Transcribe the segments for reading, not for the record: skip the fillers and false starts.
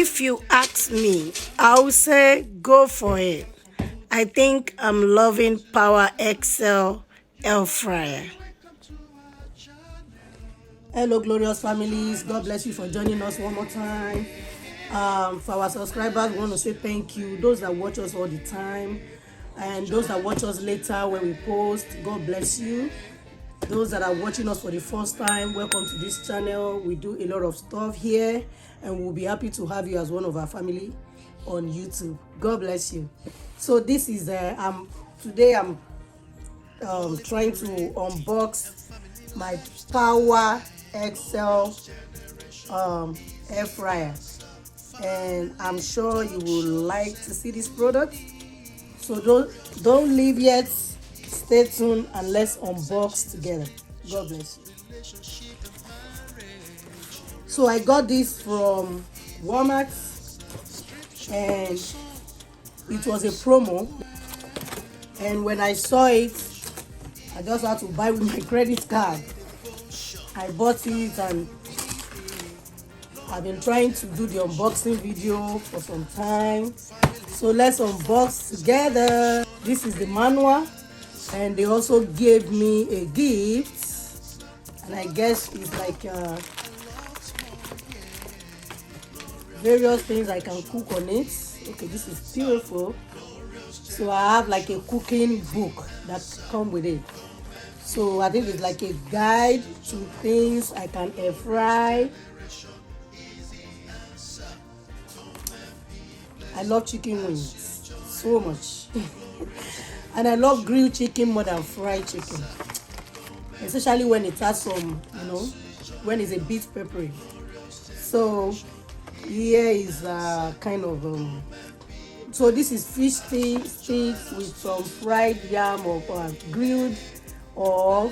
If you ask me, I'll say go for it. I think I'm loving Power XL Air-Frier. Hello, glorious families. God bless you for joining us one more time. For our subscribers, we want to say thank you. Those that watch us all the time, and those that watch us later when we post, God bless you. Those that are watching us for the first time, welcome to this channel. We do a lot of stuff here, and we'll be happy to have you as one of our family on YouTube. God bless you. So this is today I'm trying to unbox my Power XL air fryer, and I'm sure you will like to see this product. So don't leave yet. Stay tuned and let's unbox together. God bless you. So I got this from Walmart, and it was a promo, and when I saw it, I just had to buy with my credit card. I bought it, and I've been trying to do the unboxing video for some time. So let's unbox together. This is the manual, and they also gave me a gift, and I guess it's like various things I can cook on it. Okay, this is beautiful. So I have like a cooking book that comes with it. So I think it's like a guide to things I can air fry. I love chicken wings so much. And I love grilled chicken more than fried chicken, especially when it has some, when it's a bit peppery. So here is kind of so this is fish sticks with some fried yam or grilled or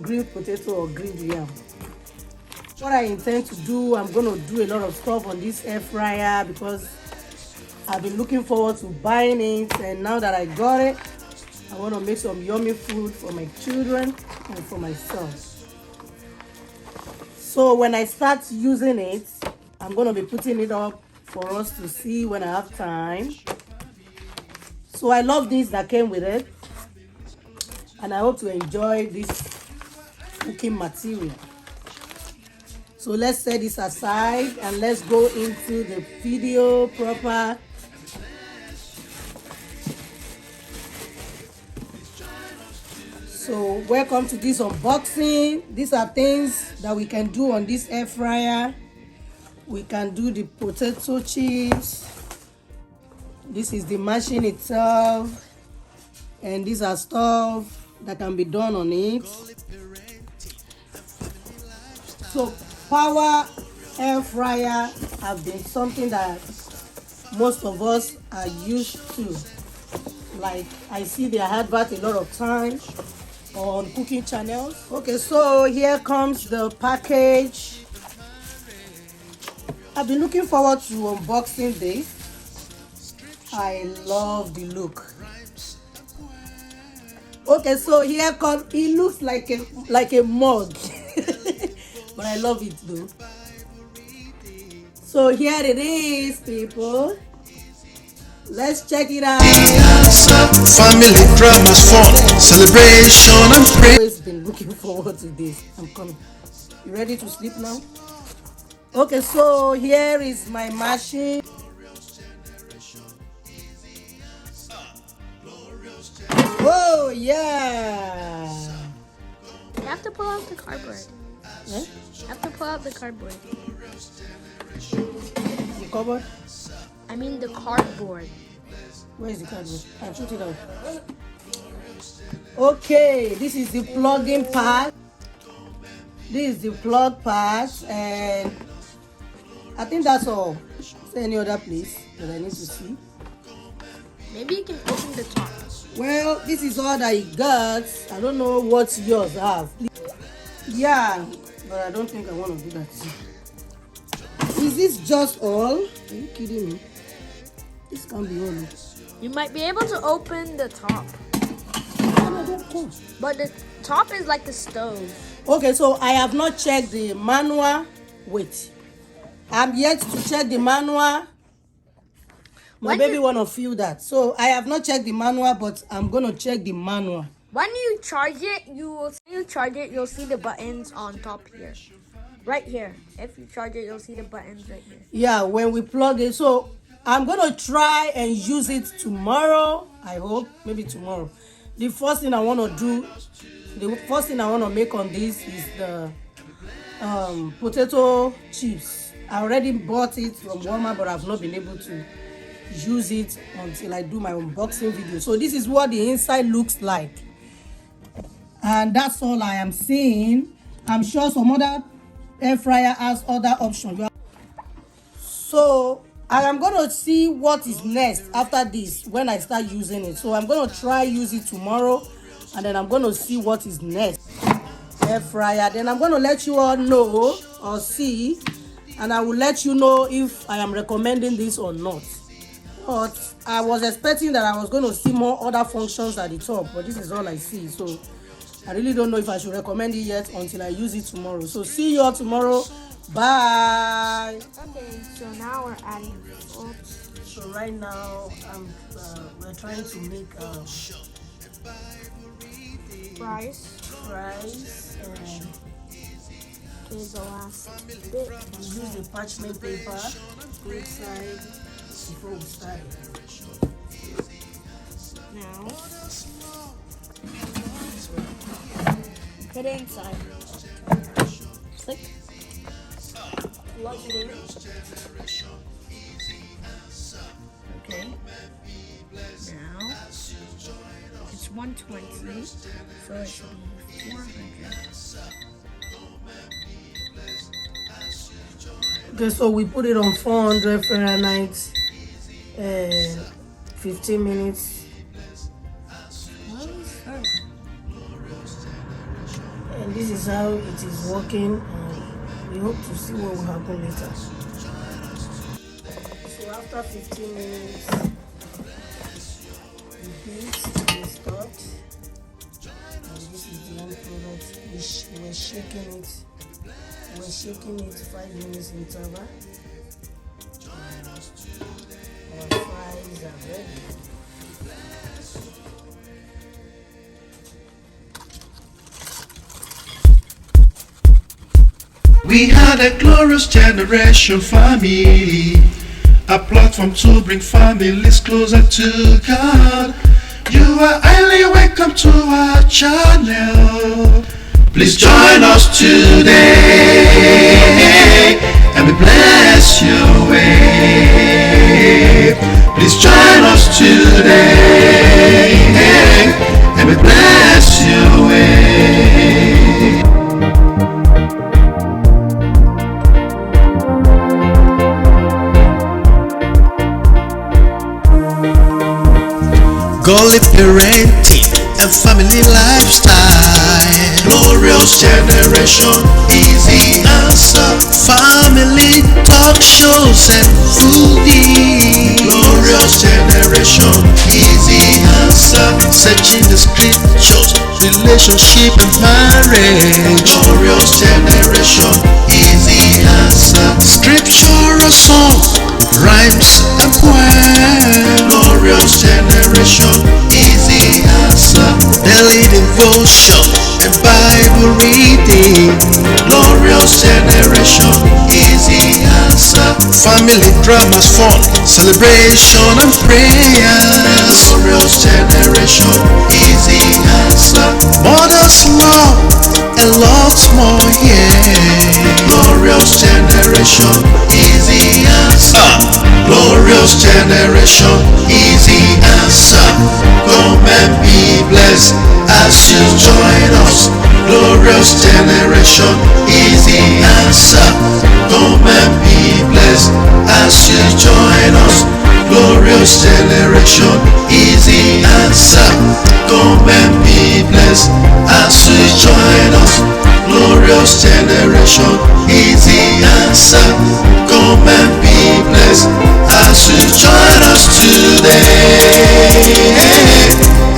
grilled potato or grilled yam. What I intend to do, I'm going to do a lot of stuff on this air fryer because I've been looking forward to buying it, and now that I got it, I want to make some yummy food for my children and for myself. So when I start using it, I'm going to be putting it up for us to see when I have time. So I love this that came with it, and I hope to enjoy this cooking material. So let's set this aside and let's go into the video proper. So welcome to this unboxing. These are things that we can do on this air fryer. We can do the potato chips. This is the machine itself, and these are stuff that can be done on it. So Power air fryer have been something that most of us are used to. Like I see their advert a lot of times on cooking channels. Okay, so here comes the package. I've been looking forward to unboxing this. I love the look. Okay, so here comes, it looks like a mug. But I love it though. So here it is, people. Let's check it out. Family, troubles, fun, celebration and praise. I've always been looking forward to this. I'm coming. You ready to sleep now? Okay, so here is my machine. Oh yeah. You have to pull out the cardboard. Eh? You have to pull out the cardboard. The cupboard? I mean the cardboard. Where is the cardboard? I put it out. Okay, this is the plugging part. This is the plug part, and I think that's all. Is there any other place that I need to see? Maybe you can open the top. Well, this is all that it got. I don't know what yours have. Yeah, but I don't think I want to do that. Is this just all? Are you kidding me? This can't be all. You might be able to open the top. Cool. But the top is like the stove. Okay, so I have not checked the manual. Wait. I'm yet to check the manual. My baby wanna feel that. So I have not checked the manual, but I'm gonna check the manual. When you charge it, you'll see the buttons on top here. Right here. If you charge it, you'll see the buttons right here. Yeah, when we plug it. So I'm gonna try and use it tomorrow. I hope, maybe tomorrow. The first thing I wanna make on this is the potato chips. I already bought it from Walmart, but I've not been able to use it until I do my unboxing video. So this is what the inside looks like, and that's all I am seeing. I'm sure some other air fryer has other options. So I am going to see what is next after this when I start using it. So I'm going to try use it tomorrow, and then I'm going to see what is next. Air fryer, then I'm going to let you all know or see, and I will let you know if I am recommending this or not. But I was expecting that I was going to see more other functions at the top, but this is all I see. So I really don't know if I should recommend it yet until I use it tomorrow. So see you all tomorrow. Bye. Okay, so now we're adding oops. So right now we're trying to make fries. And Okay, the last bit. we use the parchment paper inside before we start. Now, put it inside. Click. Plug it in. Okay. Now, it's 120, so it should be 400. Okay, so we put it on 400 Fahrenheit, 15 minutes. And this is how it is working. We hope to see what will happen later. So after 15 minutes, we heat, we stopped. And this is the end product. We're shaking it. We're shaking it 5 minutes interval. Our fries are ready. We are the glorious generation family, a platform to bring families closer to God. You are highly welcome to our channel. Please join us today and we bless your way. Please join us today and we bless your way. Godly parenting and family lifestyle. Glorious generation, easy answer. Family talk shows and foodie. Glorious generation, easy answer. Searching the scriptures, relationship and marriage. Glorious generation, easy answer. Scriptural songs, rhymes and poems. Glorious generation, easy answer. Daily devotion and Bible reading. Glorious generation, easy answer. Family dramas, fun, celebration and prayers. Glorious generation, easy answer. Mother's love and lots more, yeah. Glorious generation, easy answer. Glorious generation, easy answer. Come and be blessed as you join us. Glorious generation, easy answer. Come and be blessed as you join us. Glorious generation, easy answer. Come and be blessed as you join us. Glorious generation, easy answer. Come and be blessed as you join us today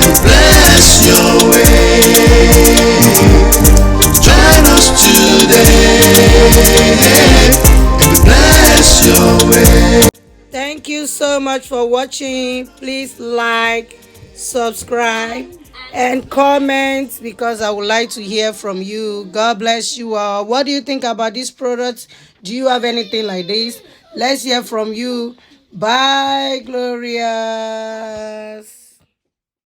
and bless your way. Join us today and bless so much for watching. Please like, subscribe, and comment, because I would like to hear from you. God bless you all. What do you think about this product? Do you have anything like this? Let's hear from you. Bye, Glorious.